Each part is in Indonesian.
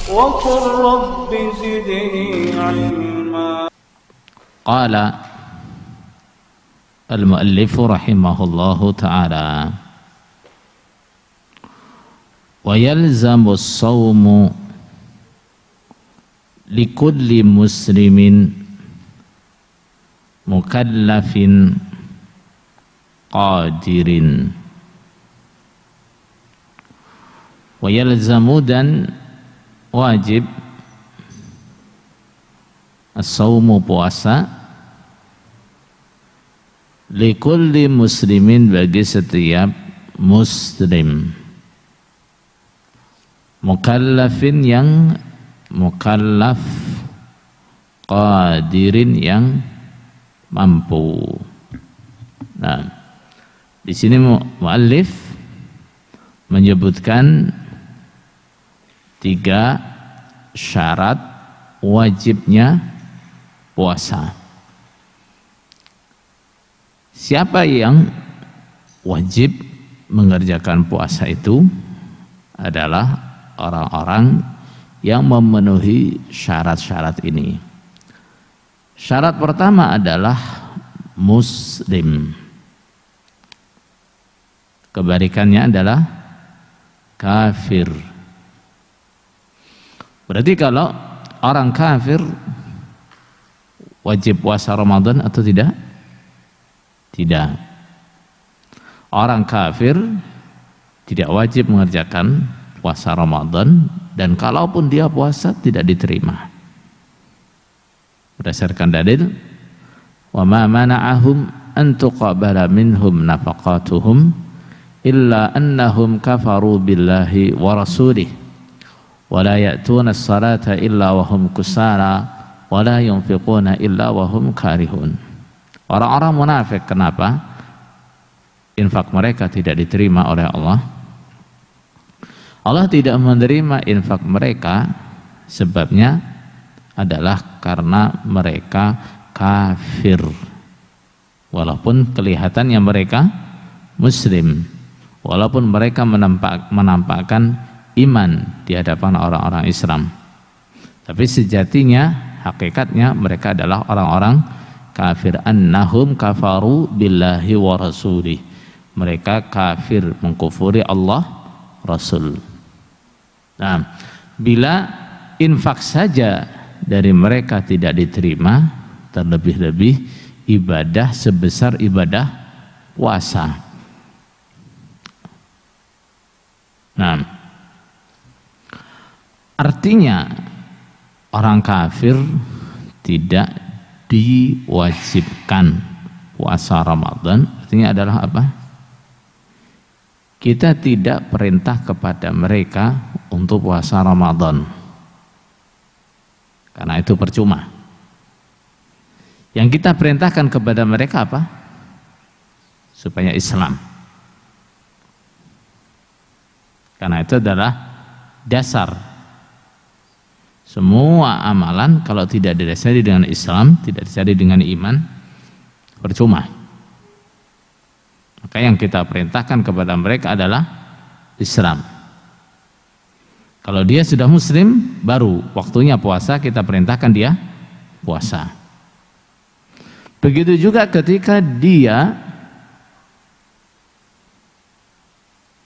وقل رب زدني علما. قال المؤلف رحمه الله تعالى: ويلزم الصوم لكل مسلم مكلف قادر. ويلزم dan wajib as-sawmu puasa likulli muslimin bagi setiap muslim mukallafin yang mukallaf qadirin yang mampu. Nah, di sini muallif menyebutkan 3 syarat wajibnya puasa. Siapa yang wajib mengerjakan puasa itu adalah orang-orang yang memenuhi syarat-syarat ini. Syarat pertama adalah muslim. Kebalikannya adalah kafir. Berarti kalau orang kafir wajib puasa Ramadan atau tidak? Tidak. Orang kafir tidak wajib mengerjakan puasa Ramadan, dan kalaupun dia puasa tidak diterima. Berdasarkan dalil, wa ma mana'ahum an tuqabala minhum nafaqatuhum illa annahum kafaru billahi wa rasulih wa la ya'tuna as-salata illa wa hum kusala wa la yunfiquna illa wa hum karihun. Orang-orang munafik, kenapa infak mereka tidak diterima oleh Allah? Allah tidak menerima infak mereka, sebabnya adalah karena mereka kafir, walaupun kelihatannya mereka muslim, walaupun mereka menampakkan iman di hadapan orang-orang Islam, tapi sejatinya, hakikatnya mereka adalah orang-orang kafir. Annahum kafaru billahi wa rasulih, mereka kafir, mengkufuri Allah, Rasul. Nah, bila infak saja dari mereka tidak diterima, terlebih-lebih ibadah sebesar ibadah puasa. Nah, artinya orang kafir tidak diwajibkan puasa Ramadan. Artinya adalah apa? Kita tidak perintah kepada mereka untuk puasa Ramadan, karena itu percuma. Yang kita perintahkan kepada mereka apa? Supaya Islam. Karena itu adalah dasar semua amalan. Kalau tidak didasari dengan Islam, tidak didasari dengan iman, percuma. Maka yang kita perintahkan kepada mereka adalah Islam. Kalau dia sudah muslim, baru waktunya puasa, kita perintahkan dia puasa. Begitu juga ketika dia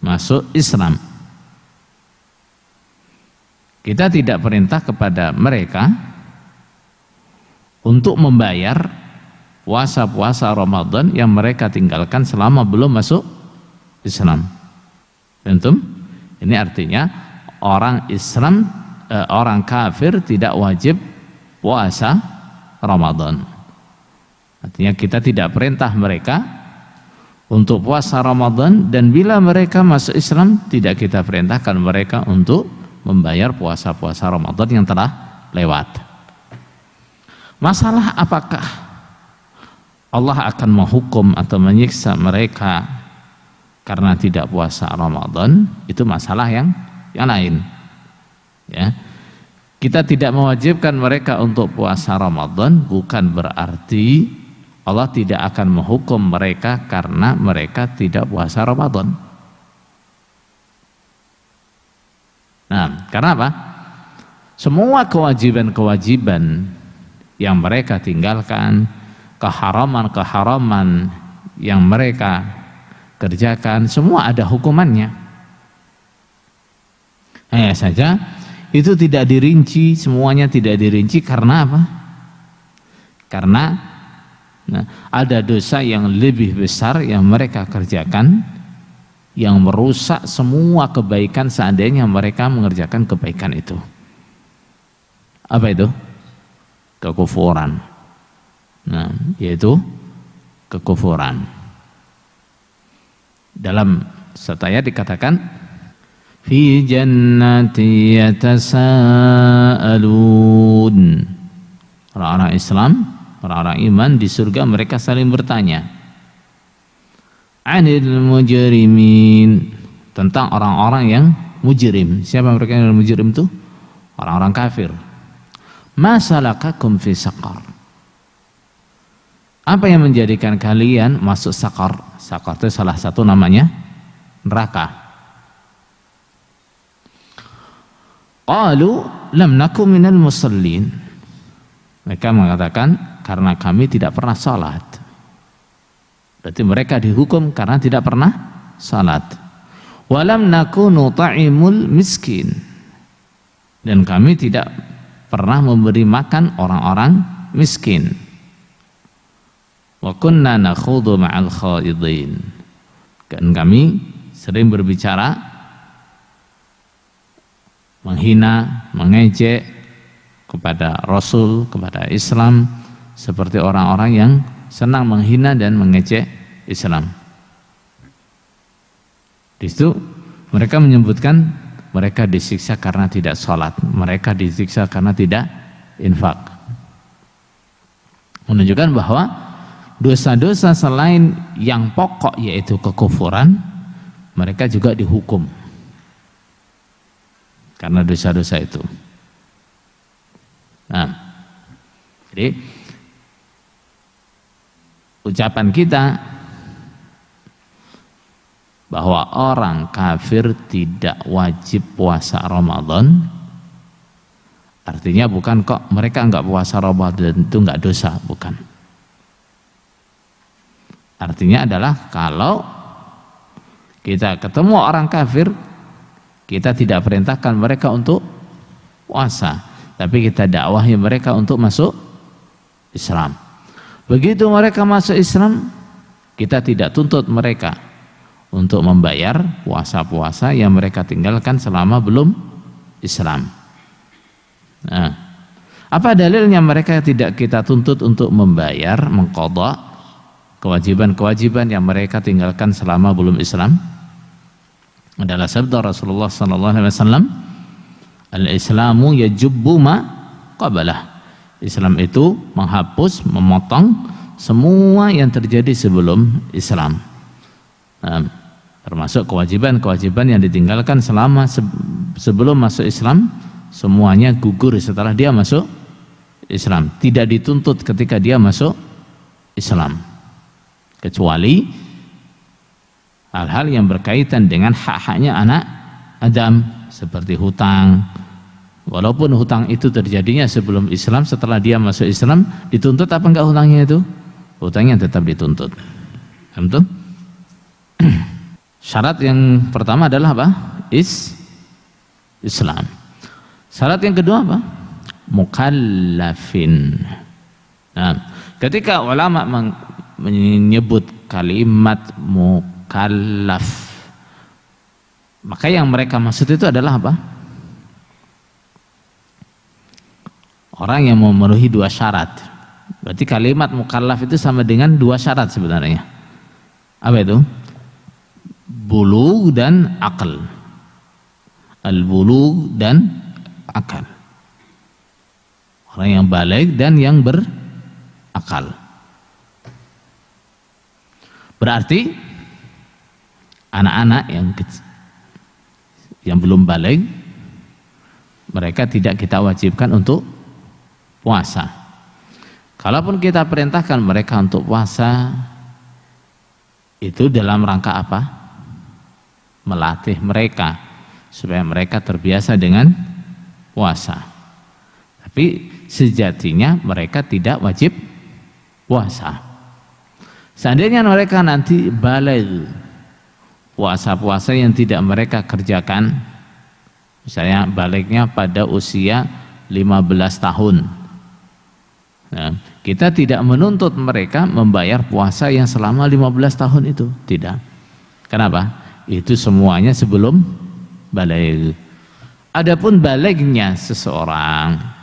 masuk Islam, kita tidak perintah kepada mereka untuk membayar puasa-puasa Ramadan yang mereka tinggalkan selama belum masuk Islam. Tentu, ini artinya orang Islam, orang kafir tidak wajib puasa Ramadan. Artinya kita tidak perintah mereka untuk puasa Ramadan, dan bila mereka masuk Islam tidak kita perintahkan mereka untuk membayar puasa-puasa Ramadan yang telah lewat. Masalah apakah Allah akan menghukum atau menyiksa mereka karena tidak puasa Ramadan, itu masalah yang lain. Ya. Kita tidak mewajibkan mereka untuk puasa Ramadan bukan berarti Allah tidak akan menghukum mereka karena mereka tidak puasa Ramadan. Nah, karena apa? semua kewajiban-kewajiban yang mereka tinggalkan, keharaman-keharaman yang mereka kerjakan, semua ada hukumannya. Hanya saja itu tidak dirinci, semuanya tidak dirinci karena apa? Karena ada dosa yang lebih besar yang mereka kerjakan, yang merusak semua kebaikan seandainya mereka mengerjakan kebaikan itu. Apa itu? Kekufuran. Nah, yaitu kekufuran. Dalam satu ayat dikatakan fi jannati yatasaalun. Orang-orang Islam, orang-orang iman di surga mereka saling bertanya. Anil mujrimin, tentang orang-orang yang mujrim. Siapa mereka yang mujrim itu? Orang-orang kafir. Ma salakakum fi saqar? Apa yang menjadikan kalian masuk saqar? Saqar itu salah satu namanya neraka. Qalu lam nakum minal musallin. Mereka mengatakan karena kami tidak pernah salat. Berarti mereka dihukum karena tidak pernah salat. Walam nakunu ta'imul miskin. Dan kami tidak pernah memberi makan orang-orang miskin. Wa kunna nakhudhu ma'al khaidin. Dan kami sering berbicara menghina, mengejek kepada Rasul, kepada Islam, seperti orang-orang yang senang menghina dan mengejek Islam. Di situ mereka menyebutkan mereka disiksa karena tidak sholat, mereka disiksa karena tidak infak. Menunjukkan bahwa dosa-dosa selain yang pokok yaitu kekufuran, mereka juga dihukum karena dosa-dosa itu. Nah, jadi ucapan kita bahwa orang kafir tidak wajib puasa Ramadan, artinya bukan kok mereka enggak puasa Ramadan itu enggak dosa, bukan. Artinya adalah kalau kita ketemu orang kafir, kita tidak perintahkan mereka untuk puasa, tapi kita dakwahi mereka untuk masuk Islam. Begitu mereka masuk Islam, kita tidak tuntut mereka untuk membayar puasa-puasa yang mereka tinggalkan selama belum Islam. Nah, apa dalilnya mereka tidak kita tuntut untuk membayar, mengqadha kewajiban-kewajiban yang mereka tinggalkan selama belum Islam? Adalah sabda Rasulullah SAW, al-Islamu yajubbu ma qabalah. Islam itu menghapus, memotong semua yang terjadi sebelum Islam. Nah, termasuk kewajiban-kewajiban yang ditinggalkan selama sebelum masuk Islam, semuanya gugur setelah dia masuk Islam. Tidak dituntut ketika dia masuk Islam, kecuali hal-hal yang berkaitan dengan hak-haknya anak Adam, seperti hutang. Walaupun hutang itu terjadinya sebelum Islam, setelah dia masuk Islam, dituntut apa enggak hutangnya itu? Hutangnya tetap dituntut. Betul? Syarat yang pertama adalah apa? Islam. Syarat yang kedua apa? Mukallafin. Nah, ketika ulama menyebut kalimat mukallaf, maka yang mereka maksud itu adalah apa? Orang yang memenuhi dua syarat. Berarti kalimat mukallaf itu sama dengan dua syarat sebenarnya. Apa itu? Bulugh dan akal. Al-bulugh dan akal. Orang yang baligh dan yang berakal. Berarti anak-anak yang belum baligh, mereka tidak kita wajibkan untuk puasa. Kalaupun kita perintahkan mereka untuk puasa, itu dalam rangka apa? Melatih mereka supaya mereka terbiasa dengan puasa. Tapi sejatinya mereka tidak wajib puasa. Seandainya mereka nanti baligh, puasa-puasa yang tidak mereka kerjakan, misalnya balighnya pada usia 15 tahun. Nah, kita tidak menuntut mereka membayar puasa yang selama 15 tahun itu, tidak. Kenapa? Itu semuanya sebelum baligh. Adapun balighnya seseorang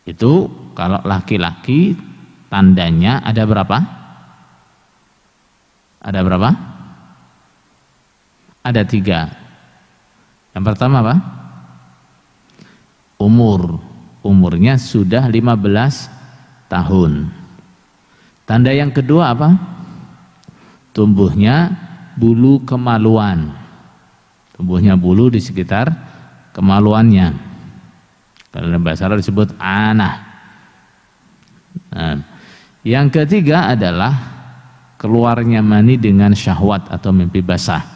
itu kalau laki-laki tandanya ada berapa? Ada berapa? Ada 3. Yang pertama apa? Umurnya sudah 15 tahun. Tanda yang kedua apa? Tumbuhnya bulu kemaluan. Tumbuhnya bulu di sekitar kemaluannya. Kalau dalam bahasa Arab disebut anah. Nah, yang ketiga adalah keluarnya mani dengan syahwat atau mimpi basah.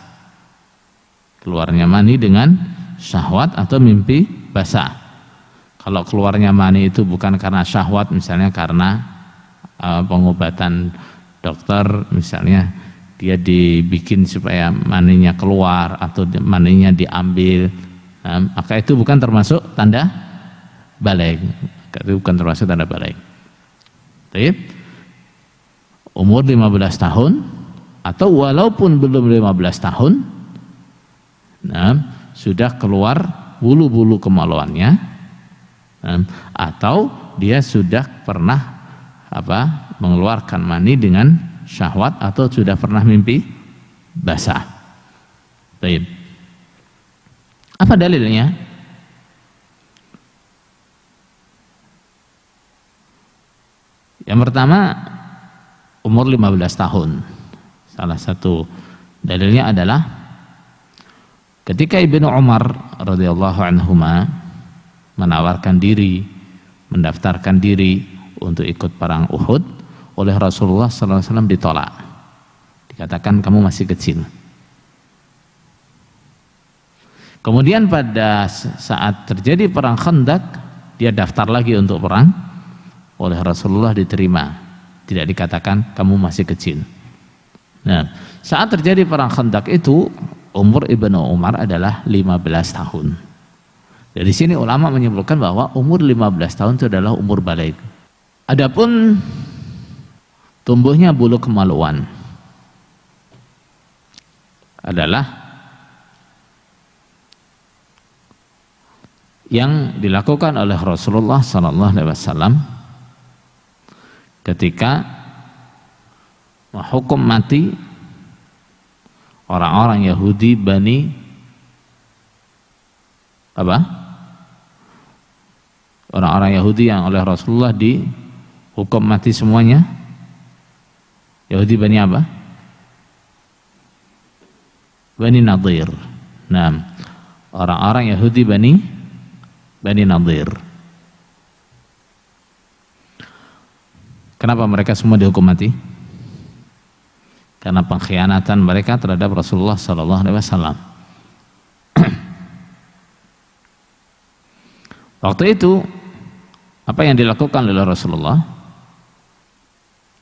Keluarnya mani dengan syahwat atau mimpi basah. Kalau keluarnya mani itu bukan karena syahwat, misalnya karena pengobatan dokter, misalnya dia dibikin supaya maninya keluar atau maninya diambil, maka itu bukan termasuk tanda baligh. Itu bukan termasuk tanda baligh. Baik. Umur 15 tahun atau walaupun belum 15 tahun, sudah keluar bulu-bulu kemaluannya, atau dia sudah pernah mengeluarkan mani dengan syahwat atau sudah pernah mimpi basah. Baik. Apa dalilnya? Yang pertama, umur 15 tahun. Salah satu dalilnya adalah ketika Ibnu Umar radhiyallahu anhuma menawarkan diri, mendaftarkan diri untuk ikut perang Uhud, oleh Rasulullah SAW ditolak. Dikatakan kamu masih kecil. Kemudian pada saat terjadi perang Khandaq, dia daftar lagi untuk perang, oleh Rasulullah diterima. Tidak dikatakan kamu masih kecil. Nah, saat terjadi perang Khandaq itu umur Ibnu Umar adalah 15 tahun. Dari sini ulama menyimpulkan bahwa umur 15 tahun itu adalah umur baligh. Adapun tumbuhnya bulu kemaluan adalah yang dilakukan oleh Rasulullah SAW ketika menghukum mati orang-orang Yahudi Bani orang-orang Yahudi yang oleh Rasulullah dihukum mati semuanya. Yahudi Bani apa? Bani Nadir. Nah, orang-orang Yahudi Bani Nadir. Kenapa mereka semua dihukum mati? Karena pengkhianatan mereka terhadap Rasulullah SAW. Waktu itu apa yang dilakukan oleh Rasulullah?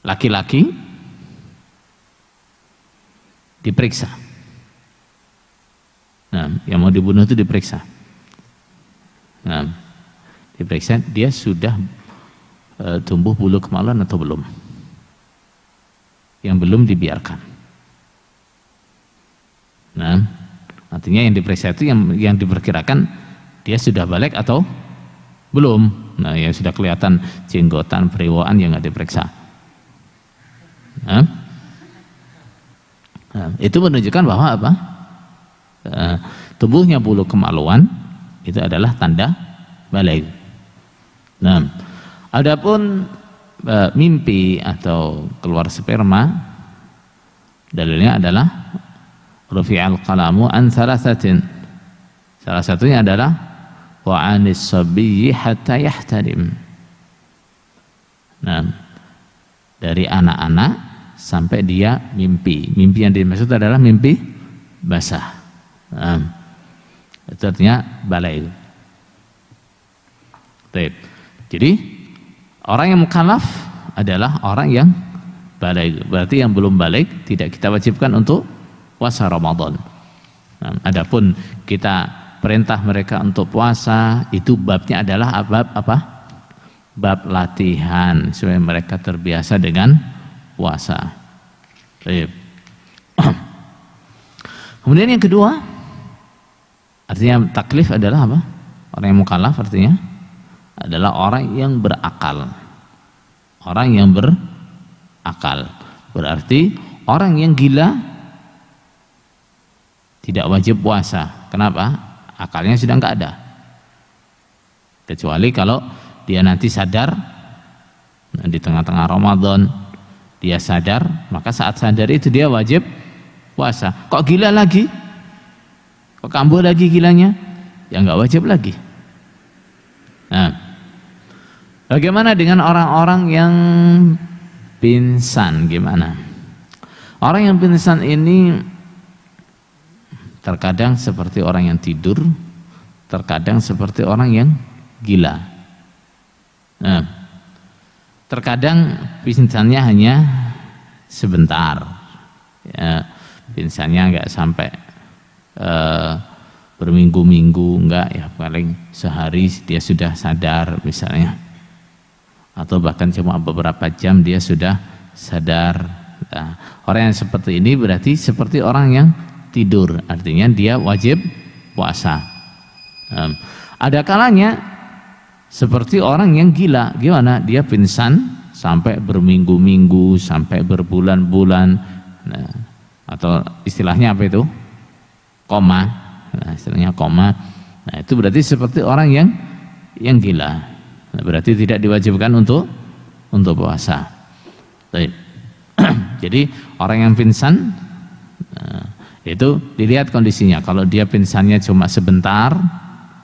Laki-laki diperiksa. Nah, yang mau dibunuh itu diperiksa. Nah, diperiksa dia sudah tumbuh bulu kemaluan atau belum. Yang belum dibiarkan. Nah, artinya yang diperiksa itu yang diperkirakan dia sudah balik atau belum. Nah, ya sudah kelihatan jenggotan, periwaan yang nggak diperiksa. Nah, itu menunjukkan bahwa apa? Tumbuhnya bulu kemaluan itu adalah tanda baligh. Nah, adapun mimpi atau keluar sperma, dalilnya adalah rufi'al qalamu an thalathatin. Salah satunya adalah wa anis sabiyyi hatta yahtarim. Nah, dari anak-anak sampai dia mimpi. Mimpi yang dimaksud adalah mimpi basah. Itu artinya baligh. Baik. Jadi orang yang mukallaf adalah orang yang baligh. Berarti yang belum baligh tidak kita wajibkan untuk puasa Ramadan. Nah, adapun kita perintah mereka untuk puasa, itu babnya adalah bab apa? Bab latihan supaya mereka terbiasa dengan puasa. Baik. Kemudian yang kedua, artinya taklif adalah apa? Orang yang mukallaf artinya adalah orang yang berakal. Orang yang berakal. Berarti orang yang gila tidak wajib puasa. Kenapa? Akalnya sudah nggak ada. Kecuali kalau dia nanti sadar di tengah-tengah Ramadan, dia sadar, maka saat sadar itu dia wajib puasa. Kok gila lagi? Kok kambuh lagi gilanya? Ya nggak wajib lagi. Nah, bagaimana dengan orang-orang yang pingsan? Gimana? Orang yang pingsan ini terkadang seperti orang yang tidur, terkadang seperti orang yang gila. Nah, terkadang pingsannya hanya sebentar, ya, pingsannya nggak sampai berminggu-minggu, enggak, ya paling sehari dia sudah sadar misalnya, atau bahkan cuma beberapa jam dia sudah sadar. Nah, orang yang seperti ini berarti seperti orang yang tidur, artinya dia wajib puasa. Ada kalanya seperti orang yang gila. Gimana? Dia pingsan sampai berminggu-minggu, sampai berbulan-bulan, nah, atau istilahnya apa itu? Koma. Nah, istilahnya koma. Nah, itu berarti seperti orang yang gila. Nah, berarti tidak diwajibkan untuk puasa. Baik. Jadi orang yang pingsan, nah, itu dilihat kondisinya. Kalau dia pingsannya cuma sebentar,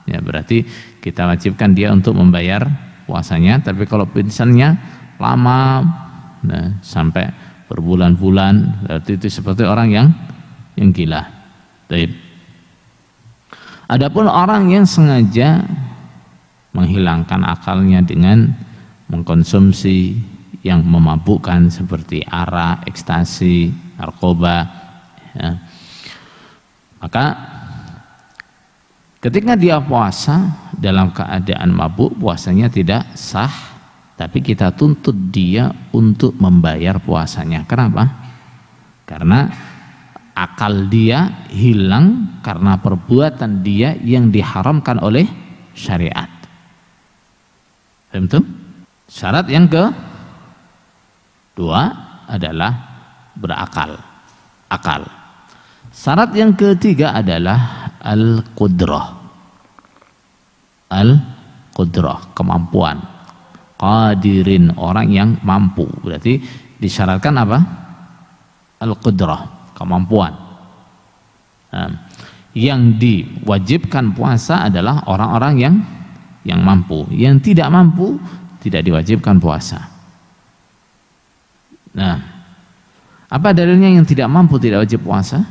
ya berarti kita wajibkan dia untuk membayar puasanya. Tapi kalau pingsannya lama, nah, sampai berbulan-bulan, berarti itu seperti orang yang gila. Baik. Adapun orang yang sengaja menghilangkan akalnya dengan mengkonsumsi yang memabukkan seperti arak, ekstasi, narkoba, ya, maka ketika dia puasa dalam keadaan mabuk, puasanya tidak sah, tapi kita tuntut dia untuk membayar puasanya. Kenapa? Karena akal dia hilang karena perbuatan dia yang diharamkan oleh syariat. Betul? Syarat yang kedua adalah berakal, akal. Syarat yang ketiga adalah al-qudrah. Al-qudrah, kemampuan. Qadirin, orang yang mampu. Berarti disyaratkan apa? Al-qudrah, kemampuan. Nah, yang diwajibkan puasa adalah orang-orang yang mampu. Yang tidak mampu tidak diwajibkan puasa. Nah, apa dalilnya yang tidak mampu tidak wajib puasa?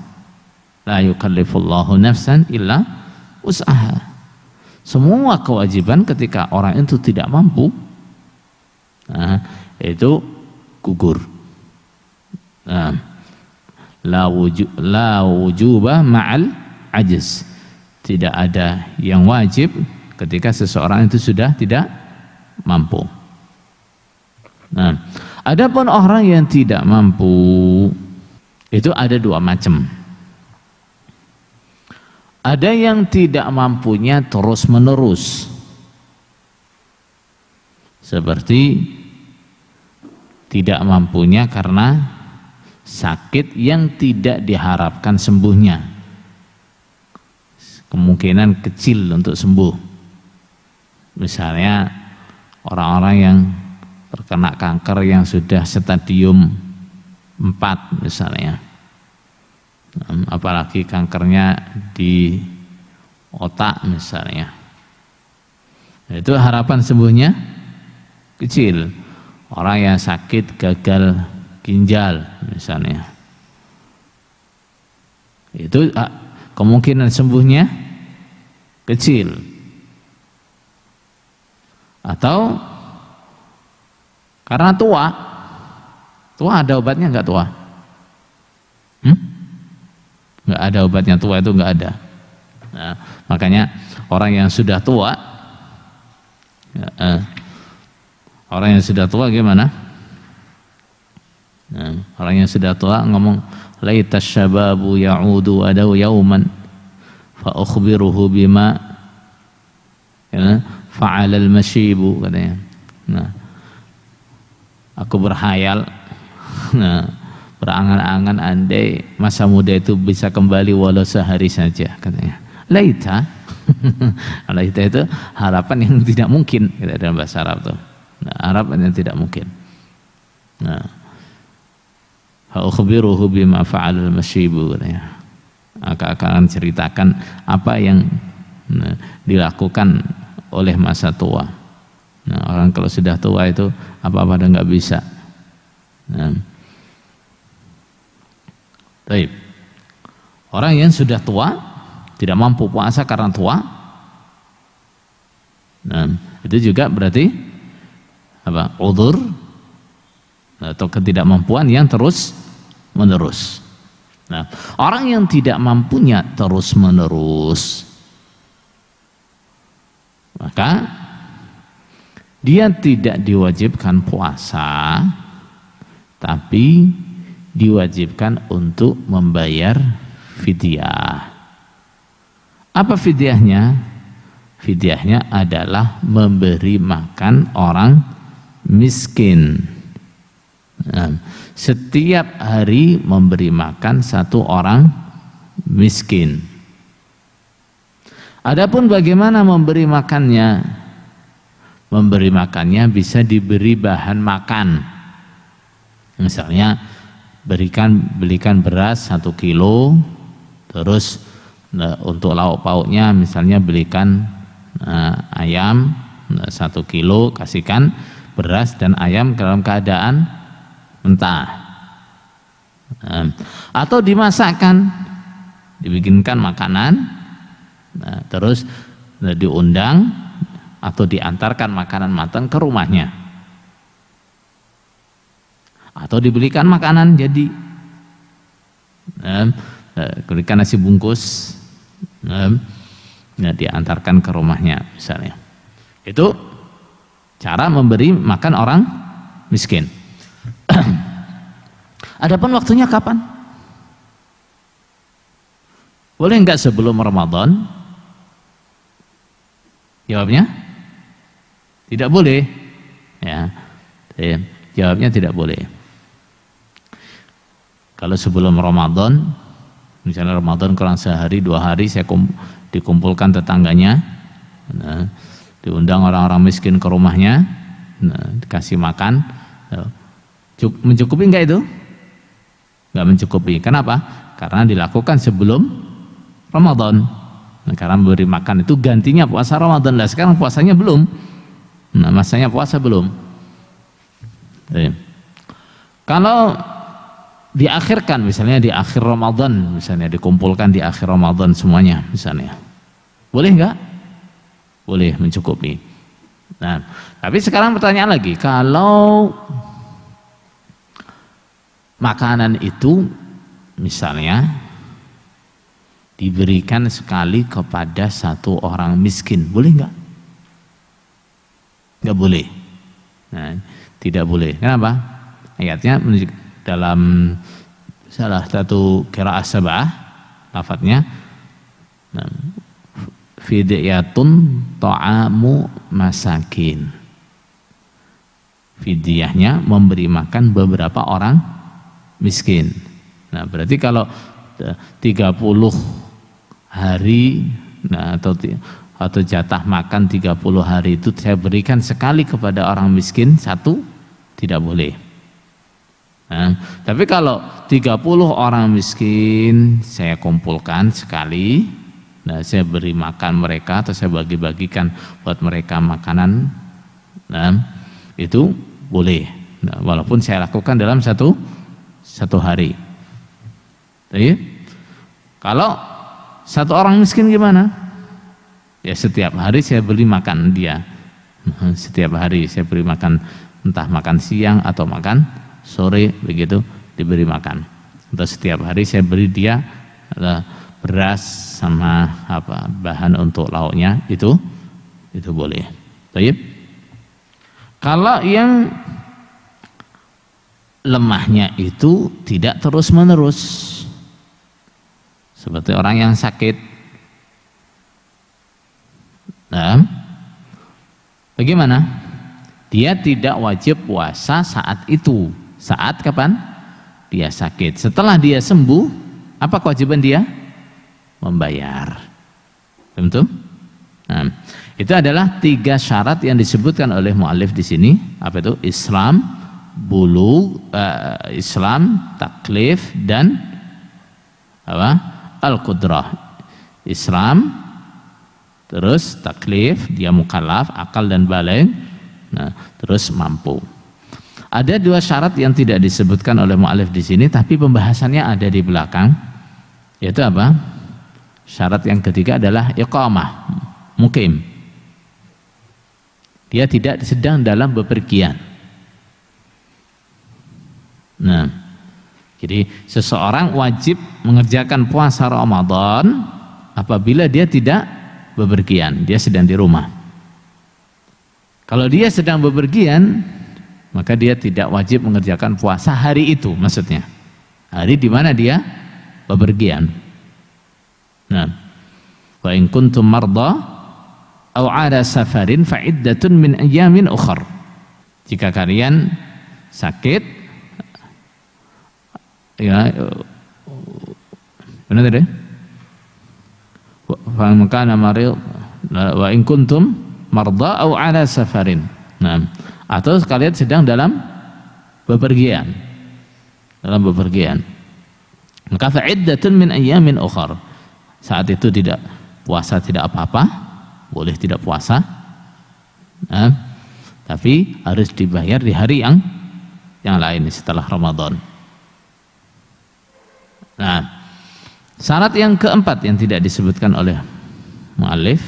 La yukallifullahu nafsan illa wus'aha. Semua kewajiban ketika orang itu tidak mampu, nah, itu gugur. Nah, la wujuba ma'al ajiz. Tidak ada yang wajib ketika seseorang itu sudah tidak mampu. Nah, adapun orang yang tidak mampu itu ada dua macam. Ada yang tidak mampunya terus menerus, seperti tidak mampunya karena sakit yang tidak diharapkan sembuhnya, kemungkinan kecil untuk sembuh. Misalnya orang-orang yang terkena kanker yang sudah stadium 4 misalnya, apalagi kankernya di otak misalnya, itu harapan sembuhnya kecil. Orang yang sakit gagal ginjal misalnya, itu kemungkinan sembuhnya kecil. Atau karena tua. Tua ada obatnya nggak tua? Nggak ada obatnya tua, itu nggak ada. Nah, makanya orang yang sudah tua, orang yang sudah tua gimana? Nah, orang yang sudah tua ngomong, laita syababu ya'udu adau yauman fa ukhbiruhu bima fa'alal masyibu, katanya. Nah, aku berhayal, berangan-angan andai masa muda itu bisa kembali walau sehari saja, katanya. Laita, laita itu harapan yang tidak mungkin, dalam bahasa Arab tuh. Nah, harapan yang tidak mungkin. Nah, ukhbiruhu bima fa'alal masyibu, katanya. Akan ceritakan apa yang dilakukan oleh masa tua. Nah, orang kalau sudah tua itu apa-apa udah nggak bisa. Nah, baik. Orang yang sudah tua tidak mampu puasa karena tua. Nah, itu juga berarti apa? Udzur atau ketidakmampuan yang terus menerus. Nah, orang yang tidak mampunya terus menerus, maka dia tidak diwajibkan puasa, tapi diwajibkan untuk membayar fidyah. Apa fidyahnya? Fidyahnya adalah memberi makan orang miskin. Nah, setiap hari memberi makan satu orang miskin. Adapun bagaimana memberi makannya? Memberi makannya bisa diberi bahan makan. Misalnya belikan beras 1 kilo, terus untuk lauk pauknya misalnya belikan ayam 1 kilo, kasihkan beras dan ayam dalam keadaan mentah. Atau dimasakkan, dibikinkan makanan, terus diundang atau diantarkan makanan matang ke rumahnya, atau dibelikan makanan jadi, berikan nasi bungkus, diantarkan ke rumahnya misalnya. Itu cara memberi makan orang miskin. Adapun waktunya kapan? Boleh enggak sebelum Ramadan? Jawabnya tidak boleh. Ya, jawabnya tidak boleh. Kalau sebelum Ramadan, misalnya Ramadan kurang sehari 2 hari, saya dikumpulkan tetangganya, diundang orang-orang miskin ke rumahnya, dikasih makan, mencukupi enggak itu? Enggak mencukupi. Kenapa? Karena dilakukan sebelum Ramadan. Karena memberi makan itu gantinya puasa Ramadan. Lah sekarang puasanya belum. Nah, masanya puasa belum. Kalau diakhirkan, misalnya di akhir Ramadan, misalnya dikumpulkan di akhir Ramadan semuanya, misalnya, boleh enggak? Boleh, mencukupi. Nah, tapi sekarang pertanyaan lagi, kalau makanan itu misalnya diberikan sekali kepada satu orang miskin, boleh enggak? Enggak boleh. Nah, tidak boleh. Kenapa? Ayatnya dalam salah satu qiraah sab'ah, lafadznya fidyatun ta'amu masakin. Fidyahnya memberi makan beberapa orang miskin. Nah, berarti kalau 30 hari, nah, atau jatah makan 30 hari itu saya berikan sekali kepada orang miskin satu, tidak boleh. Nah, tapi kalau 30 orang miskin saya kumpulkan sekali, nah, saya beri makan mereka atau saya bagi-bagikan buat mereka makanan, nah, itu boleh. Nah, walaupun saya lakukan dalam satu hari. Jadi, kalau satu orang miskin gimana? Ya setiap hari saya beli makan dia. Setiap hari saya beri makan, entah makan siang atau makan sore, begitu diberi makan. Atau setiap hari saya beri dia beras sama bahan untuk lauknya, itu boleh. Baik. Kalau yang lemahnya itu tidak terus menerus, seperti orang yang sakit, nah, bagaimana? Dia tidak wajib puasa saat itu. Saat kapan? Dia sakit. Setelah dia sembuh, apa kewajiban dia? Membayar. Betul? Nah, itu adalah 3 syarat yang disebutkan oleh mu'allif di sini. Apa itu? Islam, Islam, taklif, dan al-qudrah. Islam, terus taklif, dia mukallaf, akal dan baligh, nah, terus mampu. Ada 2 syarat yang tidak disebutkan oleh mu'allif di sini, tapi pembahasannya ada di belakang. Yaitu apa? Syarat yang ketiga adalah iqamah, mukim. Dia tidak sedang dalam bepergian. Nah, jadi seseorang wajib mengerjakan puasa Ramadan apabila dia tidak bepergian, dia sedang di rumah. Kalau dia sedang bepergian, maka dia tidak wajib mengerjakan puasa hari itu, maksudnya hari di mana dia bepergian. Nah, wa in kuntum marda aw ala safarin fa iddatun min ayyamin ukhar. Jika kalian sakit, ya benar tidak? Fa man kana marid wa in kuntum marda aw ala safarin. Nah, atau kalian sedang dalam bepergian. Dalam bepergian. Maka fa iddatun min ayyamin ukhar. Saat itu tidak puasa, tidak apa-apa, boleh tidak puasa. Nah, tapi harus dibayar di hari yang lain setelah Ramadan. Nah, syarat yang keempat yang tidak disebutkan oleh mu'allif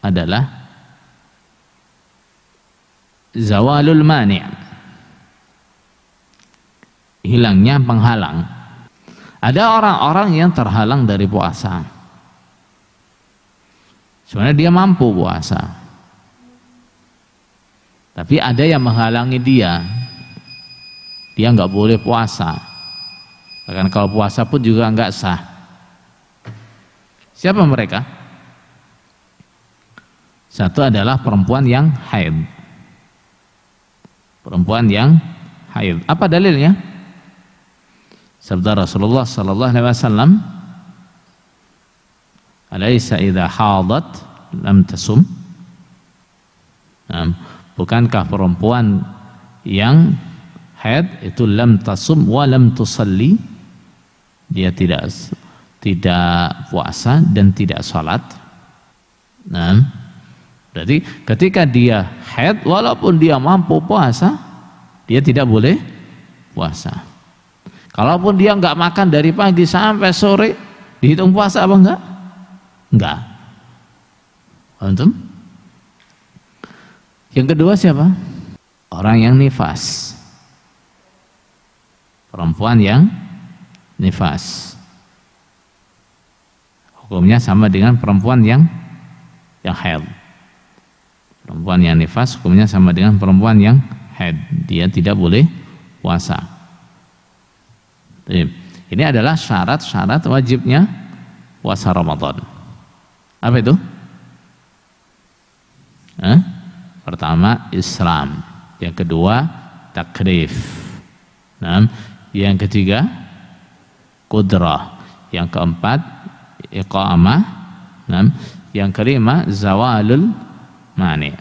adalah zawalul mani', hilangnya penghalang. Ada orang-orang yang terhalang dari puasa, sebenarnya dia mampu puasa, tapi ada yang menghalangi dia nggak boleh puasa, bahkan kalau puasa pun juga nggak sah. Siapa mereka? Satu adalah perempuan yang haid. Perempuan yang haid. Apa dalilnya? Sabda Rasulullah sallallahu alaihi wasallam, "Alaysa idza hadat lam tasum?" Nah, bukankah perempuan yang haid itu lam tasum wa lam tusalli? Dia tidak puasa dan tidak salat. Nah, berarti ketika dia haid, walaupun dia mampu puasa, dia tidak boleh puasa. Kalaupun dia nggak makan dari pagi sampai sore, dihitung puasa apa enggak? Enggak. Antum? Yang kedua siapa? Orang yang nifas. Perempuan yang nifas. Hukumnya sama dengan perempuan yang haid. Perempuan yang nifas hukumnya sama dengan perempuan yang haid. Dia tidak boleh puasa. Ini adalah syarat-syarat wajibnya puasa Ramadan. Apa itu? Pertama Islam, yang kedua takrif, yang ketiga qudrah, yang keempat iqamah, yang kelima zawalul mani',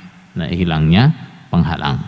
hilangnya penghalang.